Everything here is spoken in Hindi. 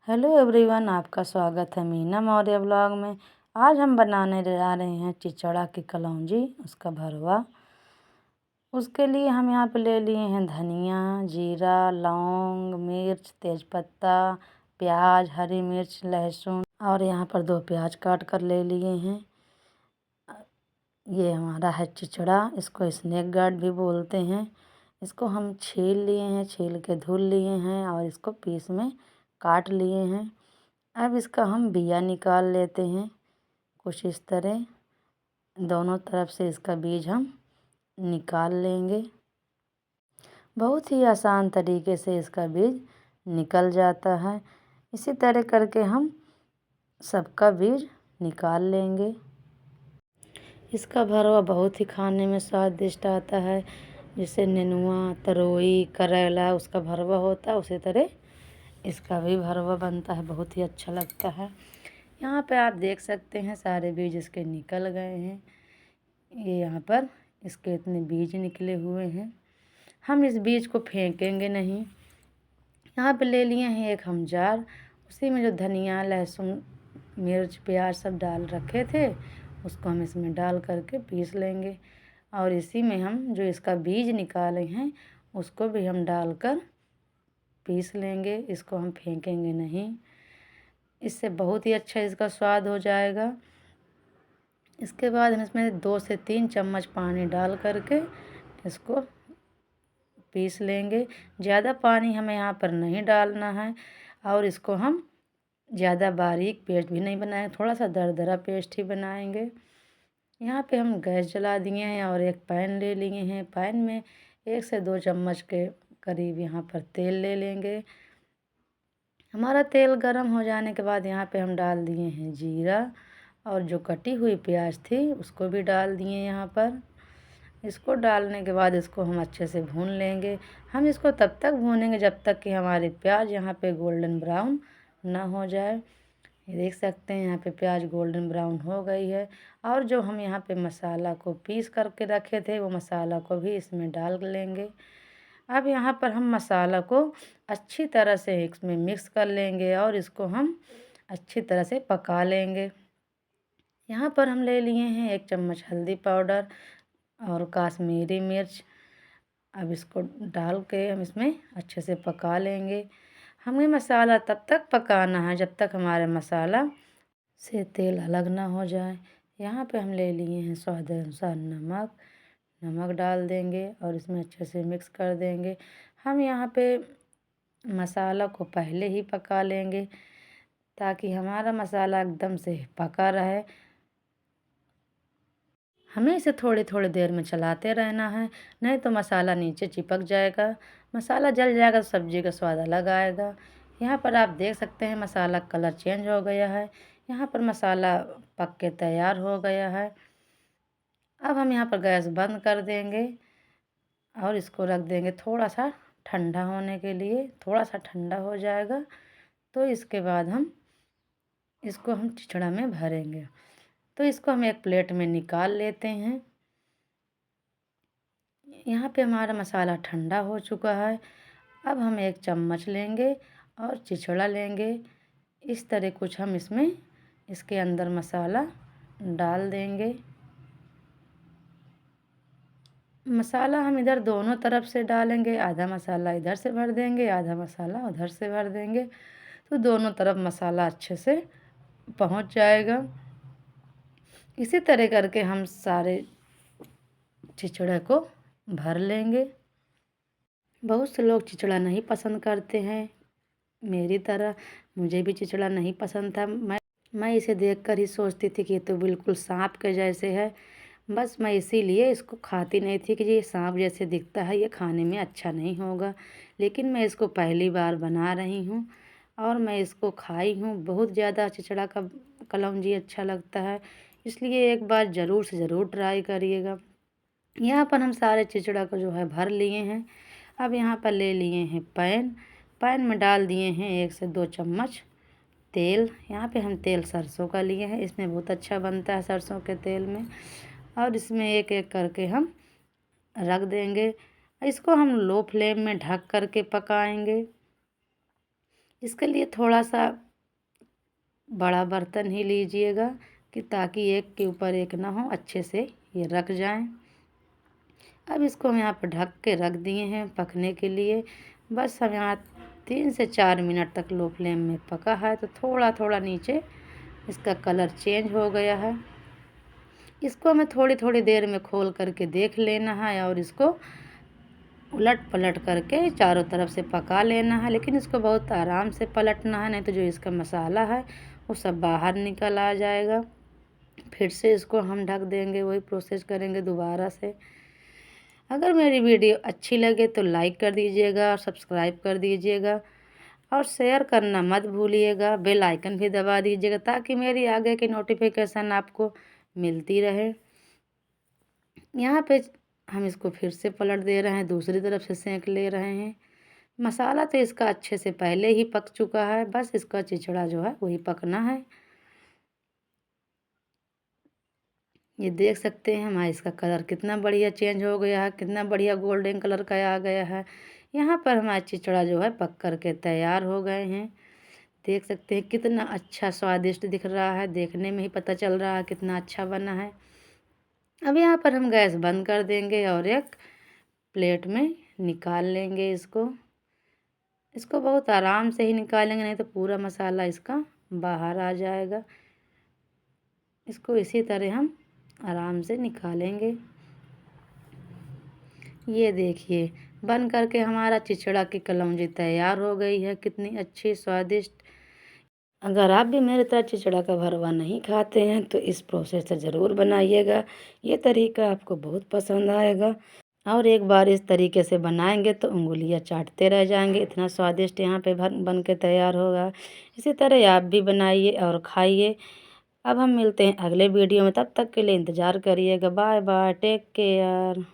हेलो एवरीवन, आपका स्वागत है मीना मौर्य ब्लॉग में। आज हम बनाने जा रहे हैं चिचड़ा की कलौंजी, उसका भरवा। उसके लिए हम यहाँ पे ले लिए हैं धनिया, जीरा, लौंग, मिर्च, तेज़पत्ता, प्याज, हरी मिर्च, लहसुन और यहाँ पर 2 प्याज काट कर ले लिए हैं। ये हमारा है चिचड़ा, इसको स्नेक गार्ड भी बोलते हैं। इसको हम छील लिए हैं, छील के धुल लिए हैं और इसको पीस में काट लिए हैं। अब इसका हम बिया निकाल लेते हैं कुछ इस तरह। दोनों तरफ से इसका बीज हम निकाल लेंगे। बहुत ही आसान तरीके से इसका बीज निकल जाता है। इसी तरह करके हम सबका बीज निकाल लेंगे। इसका भरवा बहुत ही खाने में स्वादिष्ट आता है। जैसे नेनुआ, तरोई, करेला उसका भरवा होता है, उसी तरह इसका भी भरवा बनता है, बहुत ही अच्छा लगता है। यहाँ पे आप देख सकते हैं सारे बीज इसके निकल गए हैं। ये यहाँ पर इसके इतने बीज निकले हुए हैं। हम इस बीज को फेंकेंगे नहीं। यहाँ पे ले लिए हैं एक हम जार, उसी में जो धनिया, लहसुन, मिर्च, प्याज सब डाल रखे थे उसको हम इसमें डाल करके पीस लेंगे। और इसी में हम जो इसका बीज निकाले हैं उसको भी हम डालकर पीस लेंगे। इसको हम फेंकेंगे नहीं, इससे बहुत ही अच्छा इसका स्वाद हो जाएगा। इसके बाद हम इसमें 2 से 3 चम्मच पानी डाल करके इसको पीस लेंगे। ज़्यादा पानी हमें यहाँ पर नहीं डालना है और इसको हम ज़्यादा बारीक पेस्ट भी नहीं बनाएंगे, थोड़ा सा दरदरा पेस्ट ही बनाएंगे। यहाँ पे हम गैस जला दिए हैं और एक पैन ले लिए हैं। पैन में 1 से 2 चम्मच के करीब यहाँ पर तेल ले लेंगे। हमारा तेल गर्म हो जाने के बाद यहाँ पे हम डाल दिए हैं जीरा और जो कटी हुई प्याज थी उसको भी डाल दिए यहाँ पर। इसको डालने के बाद इसको हम अच्छे से भून लेंगे। हम इसको तब तक भूनेंगे जब तक कि हमारी प्याज यहाँ पे गोल्डन ब्राउन ना हो जाए। ये देख सकते हैं यहाँ पे प्याज गोल्डन ब्राउन हो गई है। और जो हम यहाँ पे मसाला को पीस करके रखे थे वो मसाला को भी इसमें डाल लेंगे। अब यहाँ पर हम मसाला को अच्छी तरह से इसमें मिक्स कर लेंगे और इसको हम अच्छी तरह से पका लेंगे। यहाँ पर हम ले लिए हैं 1 चम्मच हल्दी पाउडर और काश्मीरी मिर्च। अब इसको डाल के हम इसमें अच्छे से पका लेंगे। हमें मसाला तब तक पकाना है जब तक हमारे मसाला से तेल अलग ना हो जाए। यहाँ पे हम ले लिए हैं स्वाद अनुसार नमक डाल देंगे और इसमें अच्छे से मिक्स कर देंगे। हम यहाँ पे मसाला को पहले ही पका लेंगे ताकि हमारा मसाला एकदम से पका रहे। हमें इसे थोड़ी थोड़ी देर में चलाते रहना है, नहीं तो मसाला नीचे चिपक जाएगा। मसाला जल जाएगा तो सब्ज़ी का स्वाद अलग आएगा। यहाँ पर आप देख सकते हैं मसाला कलर चेंज हो गया है। यहाँ पर मसाला पक के तैयार हो गया है। अब हम यहाँ पर गैस बंद कर देंगे और इसको रख देंगे थोड़ा सा ठंडा होने के लिए। थोड़ा सा ठंडा हो जाएगा तो इसके बाद हम इसको चिचड़ा में भरेंगे। तो इसको हम एक प्लेट में निकाल लेते हैं। यहाँ पे हमारा मसाला ठंडा हो चुका है। अब हम 1 चम्मच लेंगे और चिचड़ा लेंगे। इस तरह कुछ हम इसमें इसके अंदर मसाला डाल देंगे। मसाला हम इधर दोनों तरफ से डालेंगे, आधा मसाला इधर से भर देंगे, आधा मसाला उधर से भर देंगे, तो दोनों तरफ मसाला अच्छे से पहुँच जाएगा। इसी तरह करके हम सारे चिचड़े को भर लेंगे। बहुत से लोग चिचड़ा नहीं पसंद करते हैं, मेरी तरह मुझे भी चिचड़ा नहीं पसंद था। मैं इसे देखकर ही सोचती थी कि ये तो बिल्कुल सांप के जैसे है। बस मैं इसीलिए इसको खाती नहीं थी कि ये सांप जैसे दिखता है, ये खाने में अच्छा नहीं होगा। लेकिन मैं इसको पहली बार बना रही हूँ और मैं इसको खाई हूँ। बहुत ज़्यादा चिचड़ा का कलौंजी अच्छा लगता है, इसलिए एक बार ज़रूर से ज़रूर ट्राई करिएगा। यहाँ पर हम सारे चिचड़ा को जो है भर लिए हैं। अब यहाँ पर ले लिए हैं पैन में डाल दिए हैं 1 से 2 चम्मच तेल। यहाँ पे हम तेल सरसों का लिए हैं, इसमें बहुत अच्छा बनता है सरसों के तेल में। और इसमें एक एक करके हम रख देंगे। इसको हम लो फ्लेम में ढक करके पकाएंगे। इसके लिए थोड़ा सा बड़ा बर्तन ही लीजिएगा कि ताकि एक के ऊपर एक ना हो, अच्छे से ये रख जाएं। अब इसको हम यहाँ पर ढक के रख दिए हैं पकने के लिए। बस हम यहाँ 3 से 4 मिनट तक लो फ्लेम में पका है, तो थोड़ा थोड़ा नीचे इसका कलर चेंज हो गया है। इसको हमें थोड़ी थोड़ी देर में खोल करके देख लेना है और इसको उलट पलट करके चारों तरफ से पका लेना है, लेकिन इसको बहुत आराम से पलटना है, नहीं तो जो इसका मसाला है वो सब बाहर निकल आ जाएगा। फिर से इसको हम ढक देंगे, वही प्रोसेस करेंगे दोबारा से। अगर मेरी वीडियो अच्छी लगे तो लाइक कर दीजिएगा और सब्सक्राइब कर दीजिएगा और शेयर करना मत भूलिएगा। बेल आइकन भी दबा दीजिएगा ताकि मेरी आगे की नोटिफिकेशन आपको मिलती रहे। यहाँ पे हम इसको फिर से पलट दे रहे हैं, दूसरी तरफ से सेंक ले रहे हैं। मसाला तो इसका अच्छे से पहले ही पक चुका है, बस इसका चिचड़ा जो है वही पकना है। ये देख सकते हैं हमारा इसका कलर कितना बढ़िया चेंज हो गया है, कितना बढ़िया गोल्डन कलर का आ गया है। यहाँ पर हमारा चिचड़ा जो है पक कर के तैयार हो गए हैं। देख सकते हैं कितना अच्छा स्वादिष्ट दिख रहा है, देखने में ही पता चल रहा है कितना अच्छा बना है। अब यहाँ पर हम गैस बंद कर देंगे और एक प्लेट में निकाल लेंगे इसको। इसको बहुत आराम से ही निकालेंगे, नहीं तो पूरा मसाला इसका बाहर आ जाएगा। इसको इसी तरह हम आराम से निकालेंगे। ये देखिए बन करके हमारा चिचड़ा की कलौंजी तैयार हो गई है, कितनी अच्छी स्वादिष्ट। अगर आप भी मेरी तरह चिचड़ा का भरवा नहीं खाते हैं तो इस प्रोसेस से ज़रूर बनाइएगा। ये तरीका आपको बहुत पसंद आएगा और एक बार इस तरीके से बनाएंगे तो उंगलियां चाटते रह जाएंगे, इतना स्वादिष्ट यहाँ पे बन के तैयार होगा। इसी तरह आप भी बनाइए और खाइए। अब हम मिलते हैं अगले वीडियो में, तब तक के लिए इंतज़ार करिएगा। Bye bye, take care.